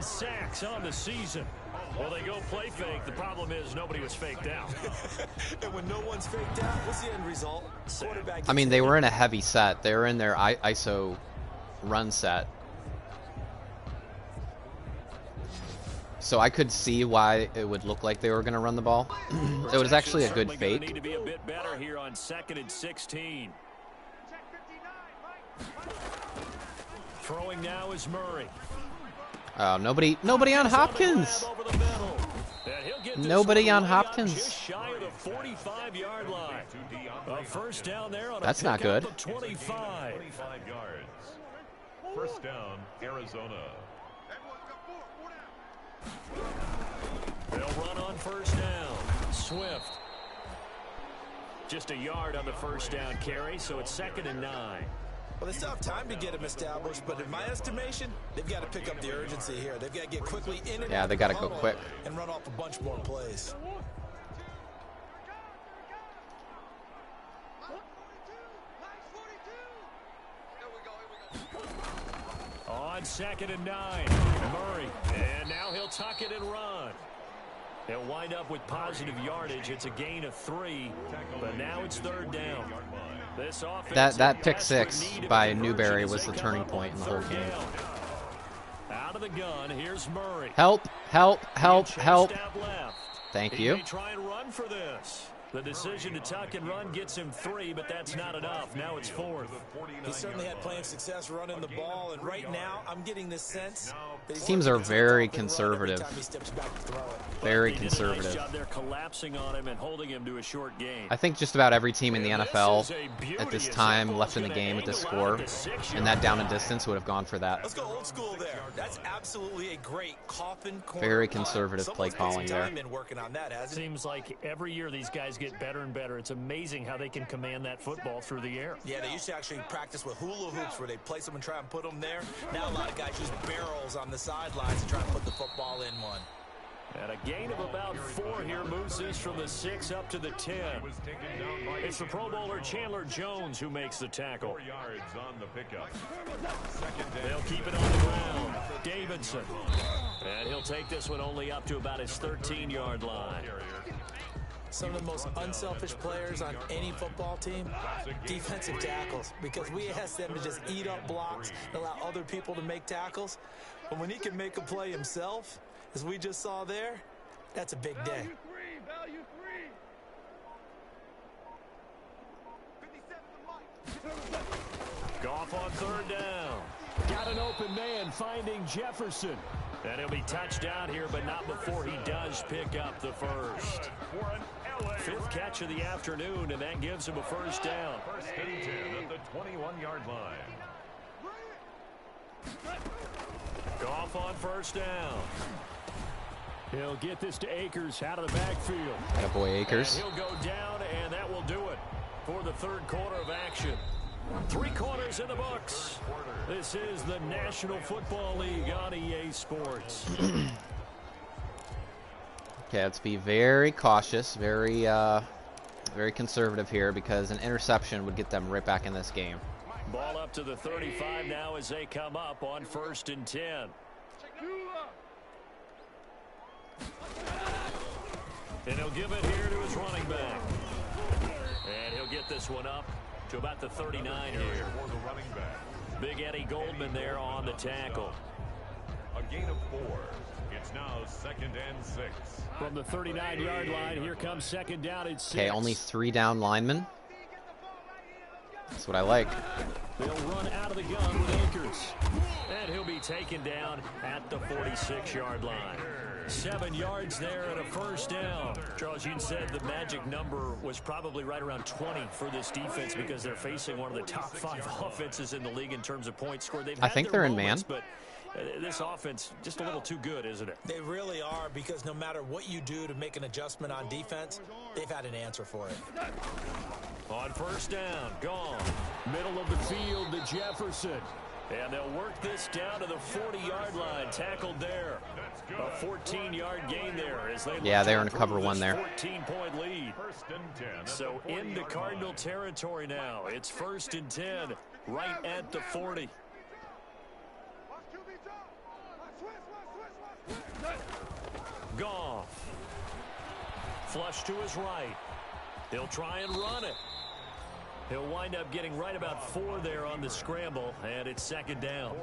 sacks on the season. Well, they go play fake. The problem is nobody was faked out. And when no one's faked out, what's the end result? I mean, they were in a heavy set. They were in their ISO run set. So I could see why it would look like they were going to run the ball. It was actually a good fake. Need to be a bit better here on 2nd and 16. Throwing now is Murray. Oh, nobody on Hopkins. Nobody on Hopkins. Just shy of the 45-yard line. A first down there on That's not good. 25 yards. First down, Arizona. They'll run on first down. Swift. Just a yard on the first down carry, so it's 2nd and 9. Well, they still have time to get him established, but in my estimation, they've got to pick up the urgency here. They've got to get quickly in and yeah, they got to go quick and run off a bunch more plays. On 2nd and 9, Murray, and now he'll tuck it and run. They'll wind up with positive yardage. It's a gain of 3, but now it's 3rd down. This offense that pick six by Newberry was the turning point in the whole game. Out of the gun, here's Murray. Help, help, help, help. Thank you. He may try and run for this. The decision to tuck and run gets him 3, but that's not enough. Now it's 4th. He certainly had playing success running the ball, and right now I'm getting this sense that teams are very conservative. Very conservative. Nice job there collapsing on him and holding him to a short game. I think just about every team in the NFL at this time left in the game at this score, and that down and distance would have gone for that. Let's go old school there. That's absolutely a great coffin corner. Very conservative play calling there. Working on that, hasn't it? Seems like every year these guys get better and better. It's amazing how they can command that football through the air. Yeah, they used to actually practice with hula hoops where they place them and try and put them there. Now a lot of guys use barrels on the sidelines to try and put the football in one. And a gain of about 4 here moves this from the 6 up to the 10. It's the Pro Bowler Chandler Jones who makes the tackle. 4 yards on the pickup. They'll keep it on the ground. Davidson. And he'll take this one only up to about his 13-yard line. Some of the most unselfish players on any football team, defensive tackles, because we ask them to just eat up blocks and allow other people to make tackles. But when he can make a play himself, as we just saw there, that's a big day. Value three. Goff on 3rd down. Got an open man finding Jefferson. And he'll be touched down here, but not before he does pick up the first. 5th catch of the afternoon, and that gives him a first down. First and 10 at the 21-yard line. Goff on first down. He'll get this to Akers out of the backfield. Attaboy Akers. And he'll go down, and that will do it for the 3rd quarter of action. 3 quarters in the books. This is the National Football League on EA Sports. Okay, let's be very cautious, very conservative here, because an interception would get them right back in this game. Ball up to the 35 now as they come up on 1st and 10. And he'll give it here to his running back. And he'll get this one up to about the 39 here. For the running back. Big Eddie Goldman there on the tackle. A gain of 4. It's now 2nd and 6. From the 39-yard line, here comes 2nd down and 6. Okay, only 3 down linemen. That's what I like. They'll run out of the gun with Akers. And he'll be taken down at the 46-yard line. 7 yards there and a first down. Charles, you said the magic number was probably right around 20 for this defense because they're facing one of the top 5 offenses in the league in terms of points scored. I think they're in man. But this offense just a little too good, isn't it? They really are, because no matter what you do to make an adjustment on defense, they've had an answer for it. On first down, gone. Middle of the field to Jefferson. And they'll work this down to the 40-yard line. Tackled there. A 14-yard gain there. As they they're in cover 1 there. 14-point lead. So into Cardinal territory now. It's 1st and 10 right at the 40. Goff. Flush to his right. He'll try and run it. He'll wind up getting right about 4 there on the scramble, and it's second down.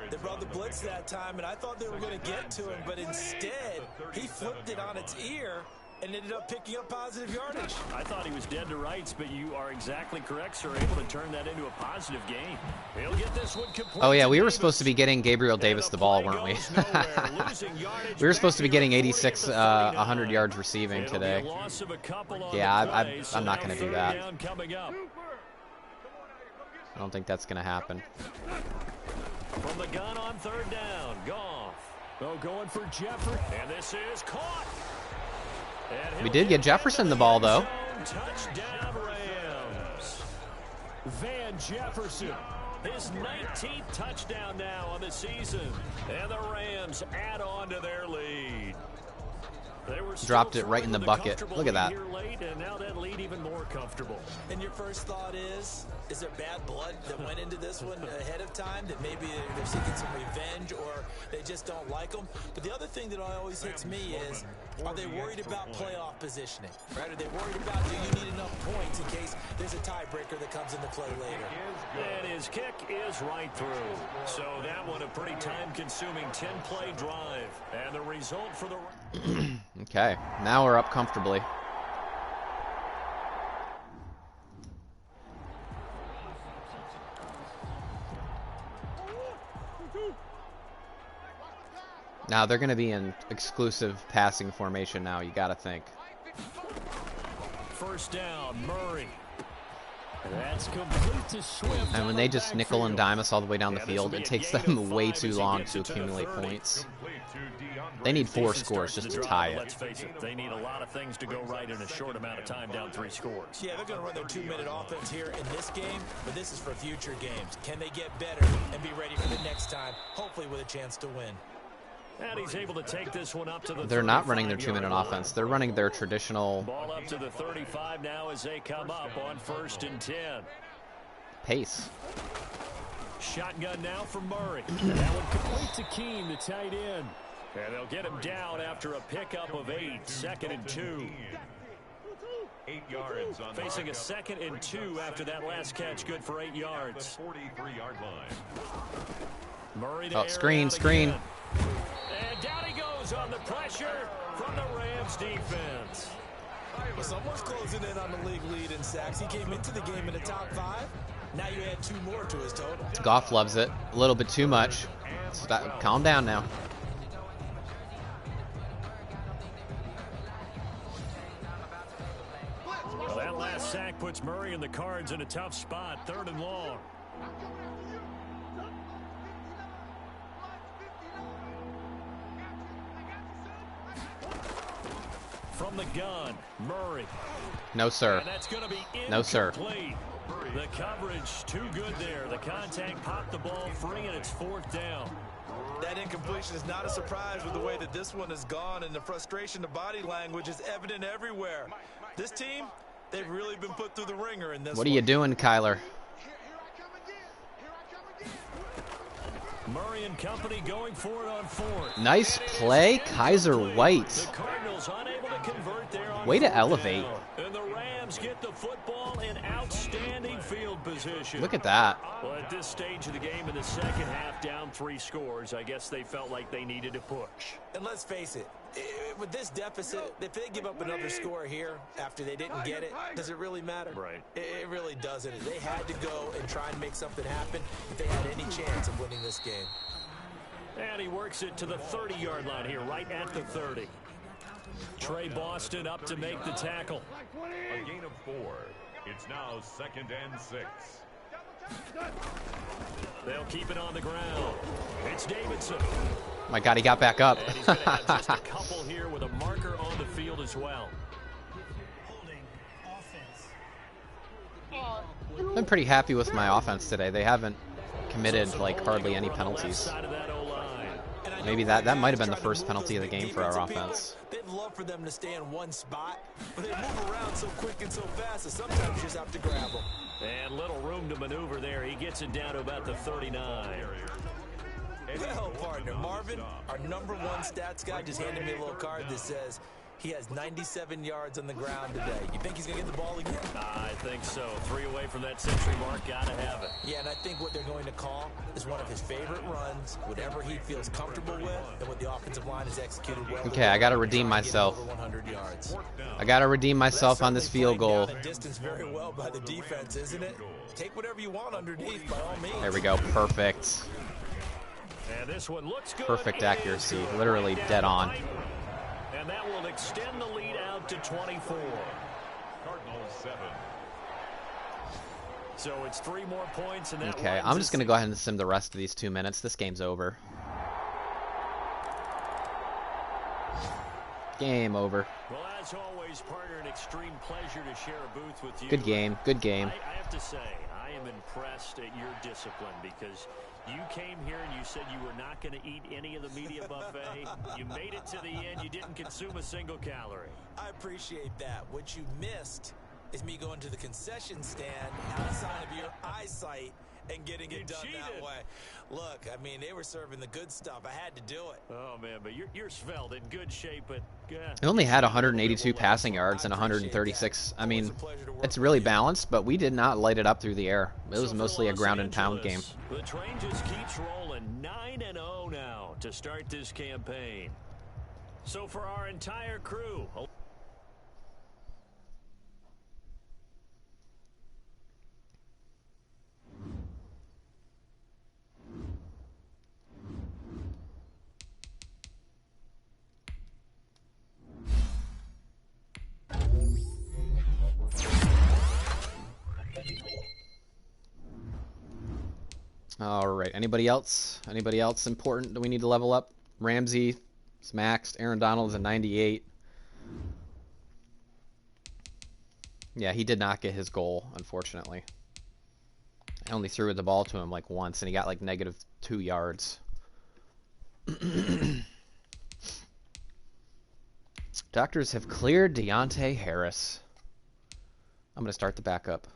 They brought the blitz that time, and I thought they were going to get to him, but instead, he flipped it on its ear and ended up picking up positive yardage. I thought he was dead to rights, but you are exactly correct, sir. Able to turn that into a positive gain. He'll get this one complete. Oh, yeah, we were supposed to be getting Gabriel Davis the ball, weren't we? We were supposed to be getting 86, 100 yards receiving today. Yeah, I'm not going to do that. I don't think that's going to happen. From the gun on third down, Goff. Oh, going for Jefferson. And this is caught. We did get Jefferson the ball, though. Touchdown, Rams. Van Jefferson. His 19th touchdown now on the season. And the Rams add on to their lead. Dropped it right in the bucket. Look at that. Late, and now that lead even more comfortable. And your first thought is there bad blood that went into this one ahead of time, that maybe they're seeking some revenge or they just don't like them? But the other thing that always hits me is, are they worried about playoff positioning? Right? Are they worried about, do you need enough points in case there's a tiebreaker that comes into play later? And his kick is right through. So that one a pretty time-consuming 10-play drive. And the result for the... Okay, now we're up comfortably. Now they're going to be in exclusive passing formation now, you got to think. First down, Murray. That's complete to Swift. And when they just nickel and dime us all the way down the field, it takes them way too long to accumulate points. They need 4 scores just to tie it. Let's face it, they need a lot of things to go right in a short amount of time, down 3 scores. Yeah, they're going to run their 2-minute offense here in this game, but this is for future games. Can they get better and be ready for the next time, hopefully with a chance to win? And he's able to take this one up to the They're not running their 2-minute offense. They're running their traditional ball up to the 35 now as they come up on 1st and 10. Pace. Shotgun now for Murray. And that one complete to Keene, the tight end. And they'll get him down after a pickup of 8. 2nd and 2. 8 yards on facing a 2nd and 2 after that last catch, good for 8 yards. 43-yard line. Murray to oh, screen. And down he goes on the pressure from the Rams defense. Well, someone's closing in on the league lead in sacks. He came into the game in the top 5. Now you add 2 more to his total. Goff loves it. A little bit too much. Calm down now. Well, that last sack puts Murray and the Cards in a tough spot. 3rd and long. From the gun, Murray. No, sir. And that's going to be incomplete. No, sir. The coverage too good there. The contact popped the ball free, and it's 4th down. That incompletion is not a surprise with the way that this one has gone, and the frustration, the body language is evident everywhere. This team, they've really been put through the ringer in this What are you doing, Kyler? Murray and company going for it on 4th. Nice play, Kaiser White. The Cardinals unable to convert there on Way to 4th elevate. down. And the Rams get the football in outstanding field position. Look at that. Well, at this stage of the game in the second half, down 3 scores, I guess they felt like they needed to push. And let's face it, with this deficit, if they give up another score here after they didn't get it, does it really matter? Right. It really doesn't. They had to go and try and make something happen if they had any chance of winning this game. And he works it to the 30-yard line here, right at the 30. Trey Boston up to make the tackle. A gain of 4. It's now 2nd and 6. They'll keep it on the ground. It's Davidson. My God, he got back up. And he's going to have just a couple here with a marker on the field as well. I've been pretty happy with my offense today. They haven't committed like hardly any penalties. Maybe that might have been the first penalty of the game for our offense. They'd love for them to stay in one spot, but they move around so quick and so fast that sometimes you just have to grab them. And little room to maneuver there. He gets it down to about the 39. Well, partner, Marvin, our #1 stats guy just handed me a little card that says he has 97 yards on the ground today. You think he's going to get the ball again? I think so. 3 away from that century mark. Got to have it. Yeah, and I think what they're going to call is one of his favorite runs, whatever he feels comfortable with, and what the offensive line has executed well. Okay, I got to redeem myself. 100 yards. I got to redeem myself on this field goal. Down the distance very well by the defense, isn't it? Take whatever you want underneath, by all means. There we go. Perfect. And this one looks good. Perfect accuracy. Literally dead on. And that will extend the lead out to 24. Cardinals 7. So it's 3 more points. And that Okay, I'm just going to go ahead and sim the rest of these 2 minutes. This game's over. Game over. Well, as always, partner, an extreme pleasure to share a booth with you. Good game. Good game. I have to say, I am impressed at your discipline because you came here and you said you were not going to eat any of the media buffet. You made it to the end. You didn't consume a single calorie. I appreciate that. What you missed is me going to the concession stand outside of your eyesight and getting it done that way. Look, I mean, they were serving the good stuff. I had to do it. Oh, man, but you're svelte, in good shape, but... It only had 182 passing yards and 136. I mean, it's really balanced, but we did not light it up through the air. It was mostly a ground and pound game. The train just keeps rolling. 9-0 now to start this campaign. So for our entire crew... All right. Anybody else? Anybody else important that we need to level up? Ramsey is maxed. Aaron Donald's a 98. Yeah, he did not get his goal, unfortunately. I only threw the ball to him like once, and he got like -2 yards. Doctors have cleared Deontay Harris. I'm going to start the backup.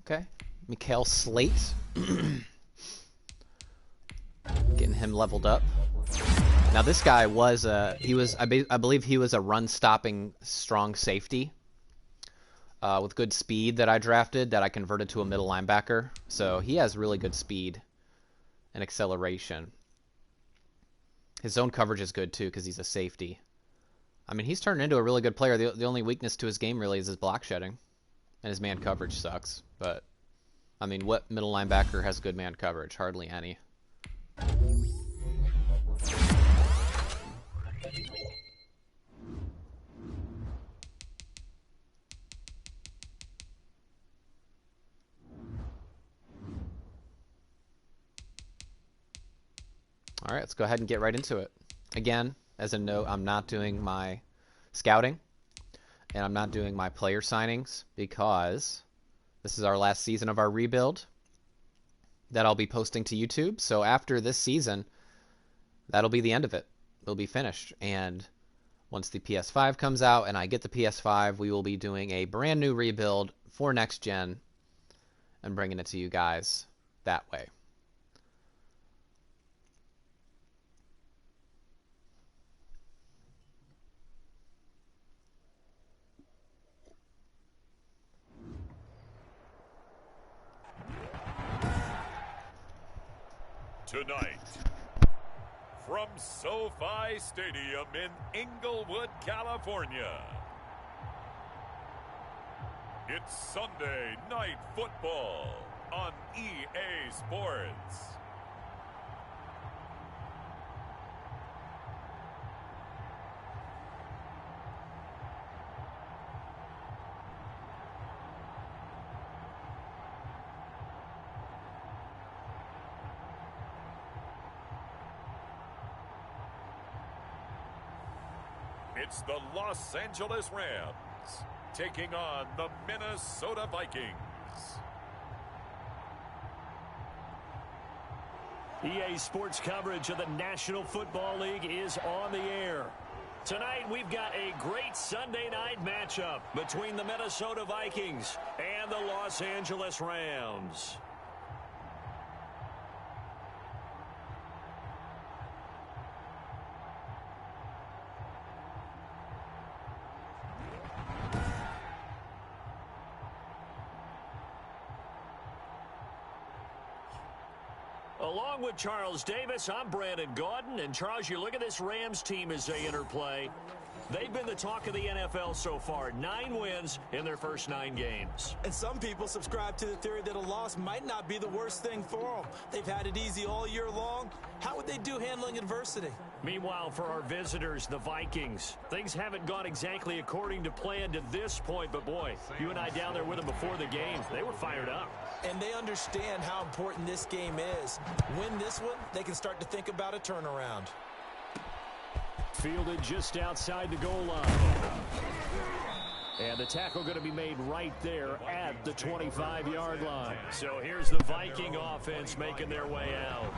Okay, Mikhail Slate. Getting him leveled up. Now this guy was I believe he was a run-stopping strong safety with good speed that I drafted that I converted to a middle linebacker. So he has really good speed and acceleration. His zone coverage is good too because he's a safety. I mean, he's turned into a really good player. The only weakness to his game really is his block shedding. And his man coverage sucks, but I mean, what middle linebacker has good man coverage? Hardly any. All right, let's go ahead and get right into it. Again, as a note, I'm not doing my scouting. And I'm not doing my player signings because this is our last season of our rebuild that I'll be posting to YouTube. So after this season, that'll be the end of it. It'll be finished. And once the PS5 comes out and I get the PS5, we will be doing a brand new rebuild for next gen and bringing it to you guys that way. Tonight, from SoFi Stadium in Inglewood, California, it's Sunday Night Football on EA Sports. It's the Los Angeles Rams taking on the Minnesota Vikings. EA Sports coverage of the National Football League is on the air. Tonight, we've got a great Sunday night matchup between the Minnesota Vikings and the Los Angeles Rams. Along with Charles Davis, I'm Brandon Gaudin. And Charles, you look at this Rams team as they interplay. They've been the talk of the NFL so far. 9 wins in their first 9 games. And some people subscribe to the theory that a loss might not be the worst thing for them. They've had it easy all year long. How would they do handling adversity? Meanwhile, for our visitors, the Vikings, things haven't gone exactly according to plan to this point. But, boy, you and I down there with them before the game, they were fired up. And they understand how important this game is. Win this one, they can start to think about a turnaround. Fielded just outside the goal line. And the tackle going to be made right there at the 25-yard line. So here's the Viking offense making their way out.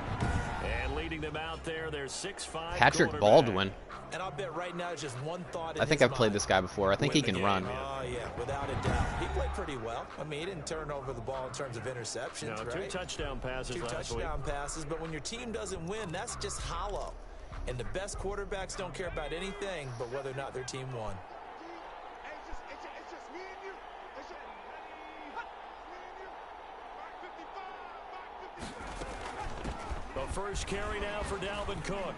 And leading them out there, their 6'5" Patrick Baldwin. And I'll bet right now just one thought in I think his I've played mind. this guy before. I think he can run. Oh, yeah, without a doubt. He played pretty well. I mean, he didn't turn over the ball in terms of interceptions, No, right? 2 touchdown passes last week. 2 touchdown passes, but when your team doesn't win, that's just hollow. And the best quarterbacks don't care about anything but whether or not their team won. It's just me and you. It's just me and you. The first carry now for DALVIN Cook.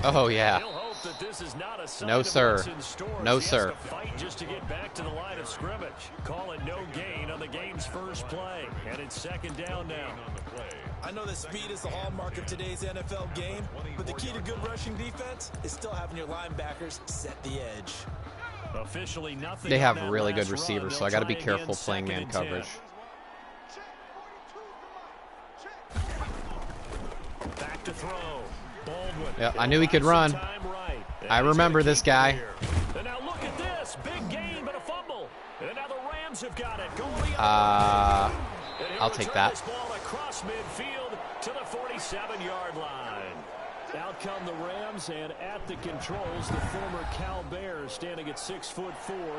Oh, yeah. He'll hope that this is not a sign No, of sir. what's in store. No, He sir. has to fight just to get back to the line of scrimmage. Call it no gain on the game's first play. And it's second down now. I know that speed is the hallmark of today's NFL game, but the key to good rushing defense is still having your linebackers set the edge. Officially nothing. They on have that really good last receivers, run. so I got to be They'll try careful again, playing second man and 10. coverage. Back to throw. Baldwin. Yeah, I knew he could run. Right. I remember this guy. And now look at this. Big gain, but a fumble. And now the Rams have got it. Going the I'll take that. This ball across midfield to the 47-yard line. Out come the Rams, and at the controls, the former Cal Bears standing at 6'4",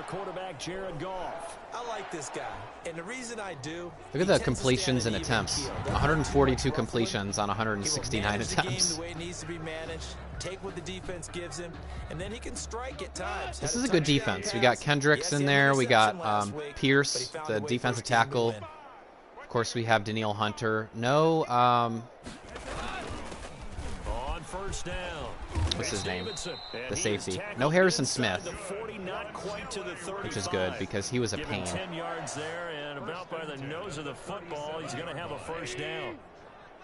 quarterback Jared Goff. I like this guy, and the reason I do... Look at the completions and attempts. 142 completions on 169 attempts. The way it needs to be managed, take what the defense gives him, and then he can strike at times. This is a good defense. We got Kendricks in there. We got Pierce, the defensive tackle. Of course, we have Danielle Hunter. No, On first down. what's his name? Davidson. And The he safety. is tackled No Harrison inside Smith, the 40, not quite to the 35. which is good because he was a Given pain. 10 yards there, and about by the nose of the football, he's going to have a first down.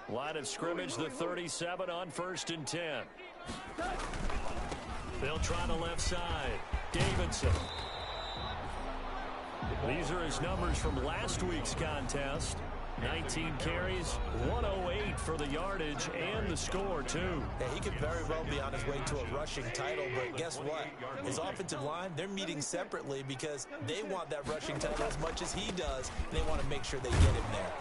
Line of scrimmage, the 37 on 1st and 10. They'll try the left side. Davidson. These are his numbers from last week's contest. 19 carries, 108 for the yardage and the score, too. Yeah, he could very well be on his way to a rushing title, but guess what? His offensive line, they're meeting separately because they want that rushing title as much as he does. They want to make sure they get him there.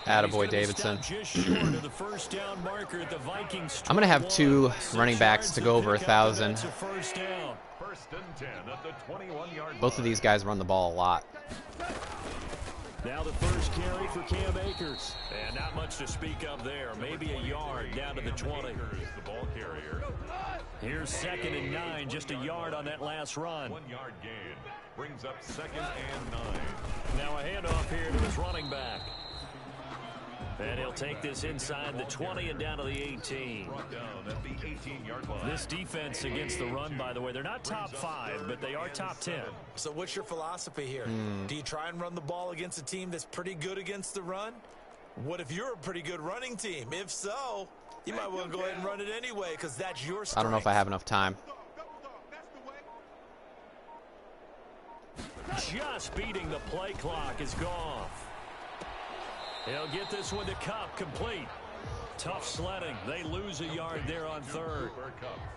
Attaboy Davidson. Just short of the first down marker at the Vikings. I'm going to have 2 running backs to go over 1,000. First down. First and 10 at the 21-yard Both of these guys run the ball a lot. Now the first carry for Cam Akers. And not much to speak of there. Maybe a yard down to the 20. the ball carrier. Here's 2nd and 9, just a yard on that last run. 1-yard gain brings up 2nd and 9. Now a handoff here to his running back. And he'll take this inside the 20 and down to the 18. Brought down at the 18-yard line. This defense against the run, by the way, they're not top 5, but they are top 10. So what's your philosophy here? Do you try and run the ball against a team that's pretty good against the run? What if you're a pretty good running team? If so, you might want to go ahead and run it anyway because that's your strength. I don't know if I have enough time. Just beating the play clock is Goff. He'll get this one to Cup, complete. Tough sledding. They lose a yard there on third.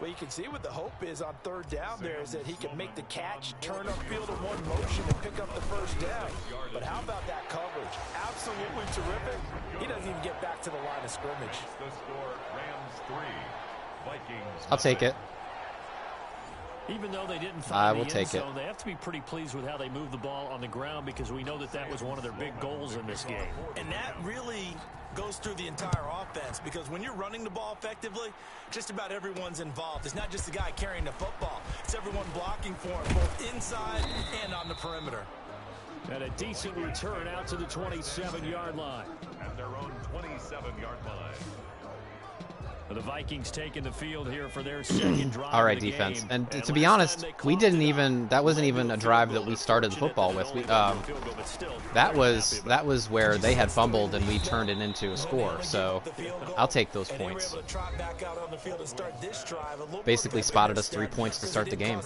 Well, you can see what the hope is on third down there is that he can make the catch, turn upfield in one motion, and pick up the first down. But how about that coverage? Absolutely terrific. He doesn't even get back to the line of scrimmage. The score, Rams 3, Vikings. I'll take it. Even though they didn't I find will the take end zone, they have to be pretty pleased with how they moved the ball on the ground because we know that that was one of their big goals in this game. And that really goes through the entire offense because when you're running the ball effectively, just about everyone's involved. It's not just the guy carrying the football. It's everyone blocking for him, both inside and on the perimeter. And a decent return out to the 27-yard line. At their own 27-yard line. The Vikings taking the field here for their second drive. All right, of the defense. game. And to be honest, we didn't even, that wasn't even a drive that we started the football with. That was where they had fumbled and we turned it into a score. So I'll take those points. Basically spotted us 3 points to start the game.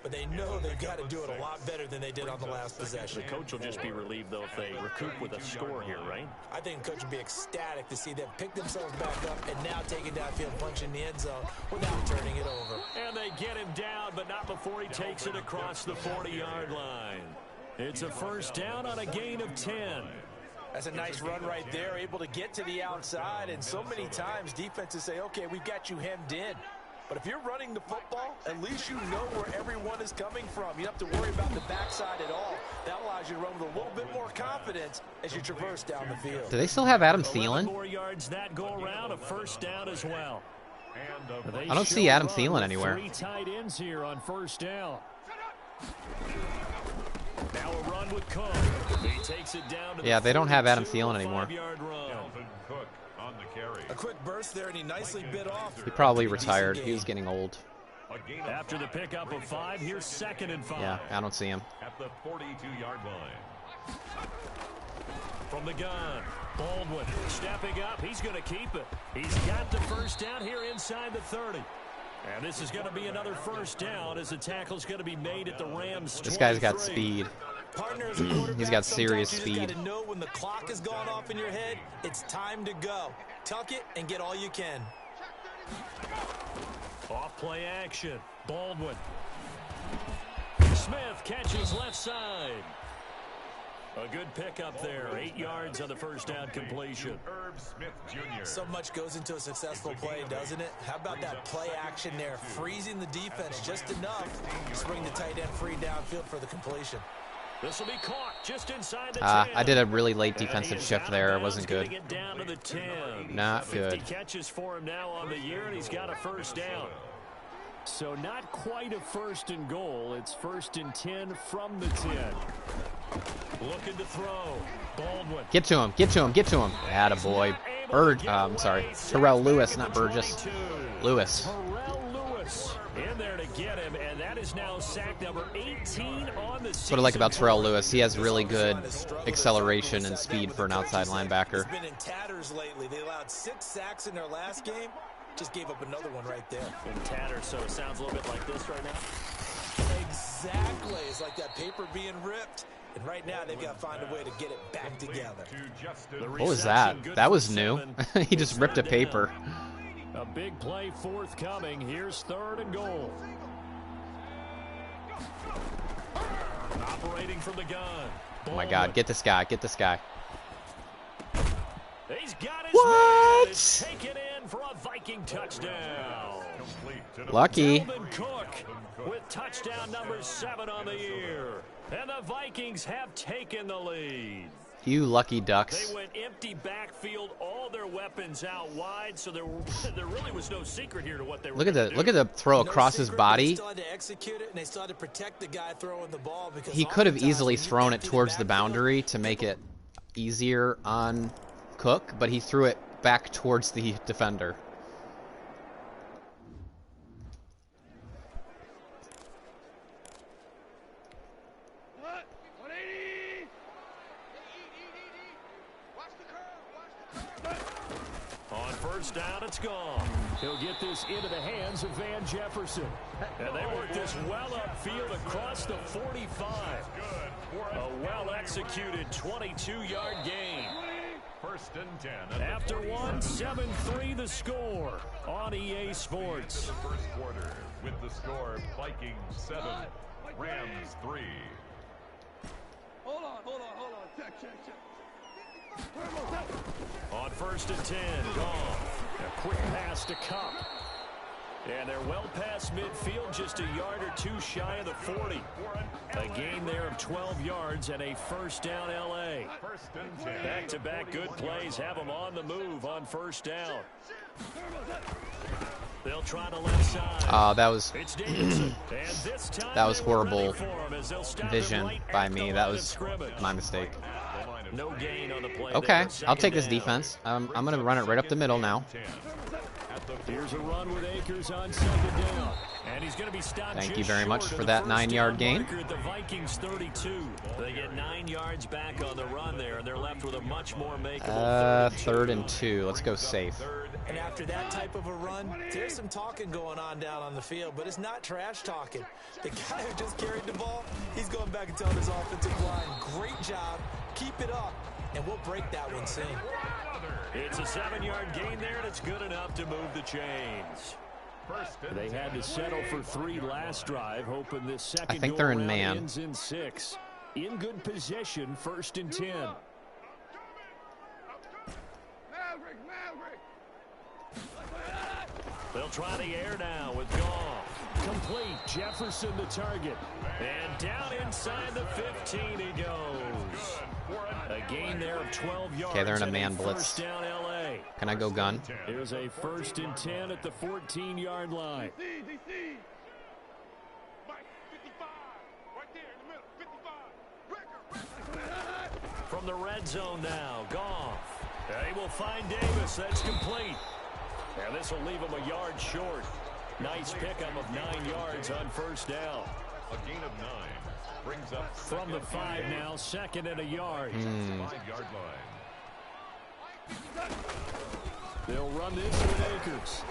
But they know they've got to do it a lot better than they did on the last possession. The coach will just be relieved, though, if they recoup with a score here, right? I think the coach will be ecstatic to see them pick themselves back up and now take it downfield, punch in the end zone without turning it over. And they get him down, but not before he takes it across the 40-yard line. It's a first down on a gain of 10. That's a nice run right there, able to get to the outside. And so many times defenses say, okay, we've got you hemmed in. But if you're running the football, at least you know where everyone is coming from. You don't have to worry about the backside at all. That allows you to run with a little bit more confidence as you traverse down the field. Do they still have Adam Thielen? More yards that go around, a first down as well. I don't see Adam Thielen anywhere. 3 tight ends here on first down. Now a run with Cook. He takes it down to Yeah, they don't have Adam Thielen anymore. A quick burst there, and he nicely bit off. He probably retired. He was getting old. After the pickup of 5, here's 2nd and 5. Yeah, I don't see him. At the 42-yard line. From the gun, Baldwin stepping up. He's going to keep it. He's got the first down here inside the 30. And this is going to be another first down as the tackle's going to be made at the Rams' 23. This guy's got speed. He's got serious speed. You got to know when the clock has gone off in your head, it's time to go. Tuck it and get all you can. Off play action. Baldwin. Smith catches left side. A good pickup there. 8 yards on the first down completion. Herb Smith Jr. So much goes into a successful play, doesn't it? How about that play action there? Freezing the defense just enough to bring the tight end free downfield for the completion. This will be caught just inside the 10. I did a really late defensive shift there. It wasn't good. It down to the 10. Not 50 good. catches for him now on the year, and he's got a first down. So not quite a first and goal. It's 1st and 10 from the 10. Looking to throw. Baldwin. Get to him. Get to him. Get to him. Attaboy. I'm sorry. Terrell Lewis, not Burgess. Lewis. Terrell Lewis in there to get him, and that is now sack number 18 on the season. What I like about Terrell Lewis, he has really good acceleration and speed for an outside linebacker. He's been in tatters lately. They allowed 6 sacks in their last game. Just gave up another one right there. In tatters, so it sounds a little bit like this right now. Exactly. It's like that paper being ripped. And right now, they've got to find a way to get it back together. What was that? That was new. He just ripped a paper. A big play forthcoming. Here's 3rd and goal. Operating from the gun. Oh my God, get this guy. Get this guy. He's got his What? man. It's taken in for a Viking touchdown. Lucky. DALVIN Cook with touchdown number 7 on the year. And the Vikings have taken the lead. You lucky ducks. They went empty backfield, all their weapons out wide, so there really was no secret here to what they were going to do. Look at the throw across his body. They still had to execute it, and they still had to protect the guy throwing the ball. Because He could have easily oftentimes thrown when it you towards the get backfield, boundary to make it easier on Cook, but he threw it back towards the defender. On first down, it's gone. He'll get this into the hands of Van Jefferson. And they work this well upfield across the 45. A well-executed 22-yard gain. First and 10. After one, 7-3 the score on EA Sports. The first quarter with the score Vikings 7, Rams 3. Hold on. Check. On first and 10, Goff. A quick pass to Cup. And they're well past midfield, just a yard or two shy of the 40. A gain there of 12 yards and a first down L.A. First and 10. Back-to-back good plays have them on the move on first down. They'll try the left side. That was It's Davidson. And this time that was they were horrible ready for him as they'll stop him vision right by at the me. line That of was scrimmage. my mistake. No gain on the play. Okay, there. I'll take Second this down. defense. I'm going to run it right up the middle now. Here's a run with Akers on second down. And he's going to be stopped. Thank you just very much short for of that the first 9-yard down gain. marker at the Vikings 32. They get 9 yards back on the run there, and they're left with a much more makeable Third and 2. Let's go safe. And after that type of a run, there's some talking going on down on the field, but it's not trash talking. The guy who just carried the ball, he's going back and telling his offensive line, great job, keep it up, and we'll break that one soon. It's a 7-yard gain there, and it's good enough to move the chains. They had to settle for 3 last drive, hoping this second I think they're in go-around man. ends in 6. In good possession, first and 10. They'll try the air now with Goff. Complete. Jefferson the target. And down inside the 15 he goes. A gain there of 12 yards. Okay, they're in a and man blitz. First down LA. Can I go gun? Here's a first and 10 at the 14-yard line. DC. Mike, 55. Right there in the middle. 55. Record. From the red zone now, Goff. They will find Davis. That's complete. And this will leave him a yard short. Nice pickup of 9 yards on first down. A gain of 9 brings up From the 5 now, second and a yard. 5-yard line. They'll run this with Akers.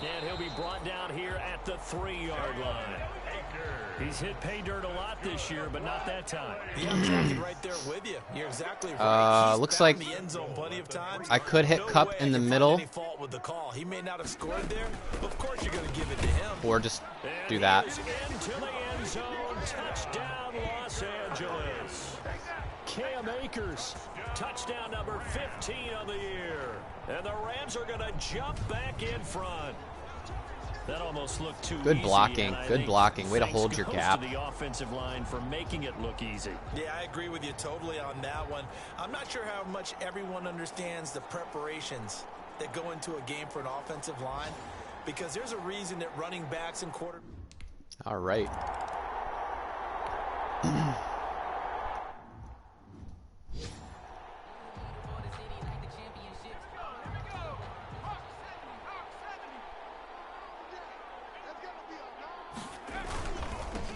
And he'll be brought down here at the 3-yard line. He's hit pay dirt a lot this year, but not that time. Yeah, I'm tracking right there with you. You're exactly right. He's Looks found like the end zone plenty of times. I could hit No Cup way in I the can find middle. any fault with the call. He may not have scored there, but of course you're going to give it to him. Or just And do that. he is into the end zone. Touchdown, Los Angeles. Cam Akers, touchdown number 15 of the year. And the Rams are going to jump back in front. That almost looked too Good easy, blocking, and I good think blocking. Way to thanks hold your goes gap. to the offensive line for making it look easy. Yeah, I agree with you totally on that one. I'm not sure how much everyone understands the preparations that go into a game for an offensive line, because there's a reason that running backs and quarter. All right.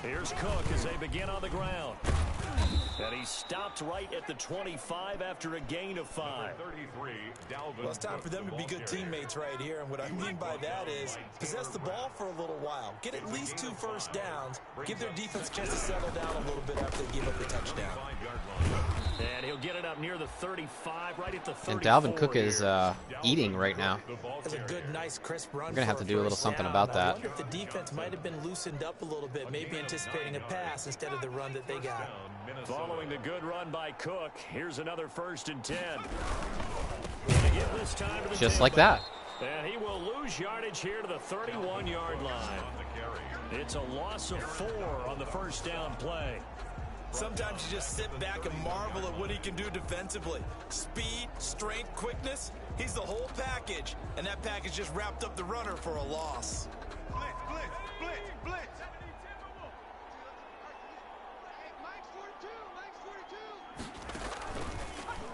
Here's Cook as they begin on the ground. And he stopped right at the 25 after a gain of 5. 33, DALVIN. Well, it's time for them to be good teammates right here, and what I mean by that is possess the ball for a little while. Get at least 2 first downs. Give their defense a chance to settle down a little bit after they give up the touchdown. 5-yard line. And he'll get it up near the 35, right at the 34. And Dalvin Cook is eating right now. That's a good, nice, crisp run. We're gonna have to do a little something about that. I wonder if the defense might have been loosened up a little bit, maybe anticipating a pass instead of the run that they got. Following the good run by Cook, here's another first and 10. Gonna get this time to the Just like tailback. that. And he will lose yardage here to the 31-yard line. It's a loss of 4 on the first down play. Sometimes you just sit back and marvel at what he can do defensively. Speed, strength, quickness, he's the whole package. And that package just wrapped up the runner for a loss. Blitz. Blitz. Mike's 42.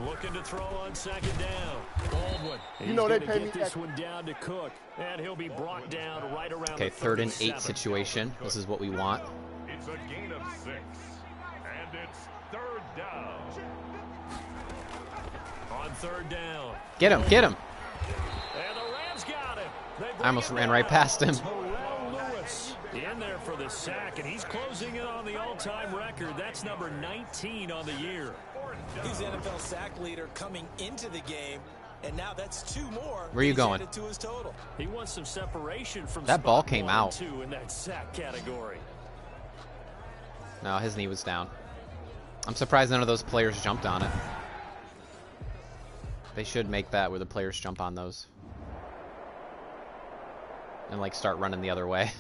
Looking to throw on second down. Baldwin. You know they He's pay gonna me get this one down to Cook. And he'll be brought down right around Okay, the 3rd and 8 37. situation. This is what we want. It's a gain of 6. And it's 3rd down. On 3rd down. Get him, get him. And the Rams got him. They bring I almost him ran down. right past him. Terrell Lewis in there for the sack, and he's closing in on the all-time record. That's number 19 on the year. He's the NFL sack leader coming into the game, and now that's 2 more. Where are you going? To his total. He wants some separation from that ball spot came 1 out. and 2 in that sack category. No, his knee was down. I'm surprised none of those players jumped on it. They should make that where the players jump on those and like start running the other way.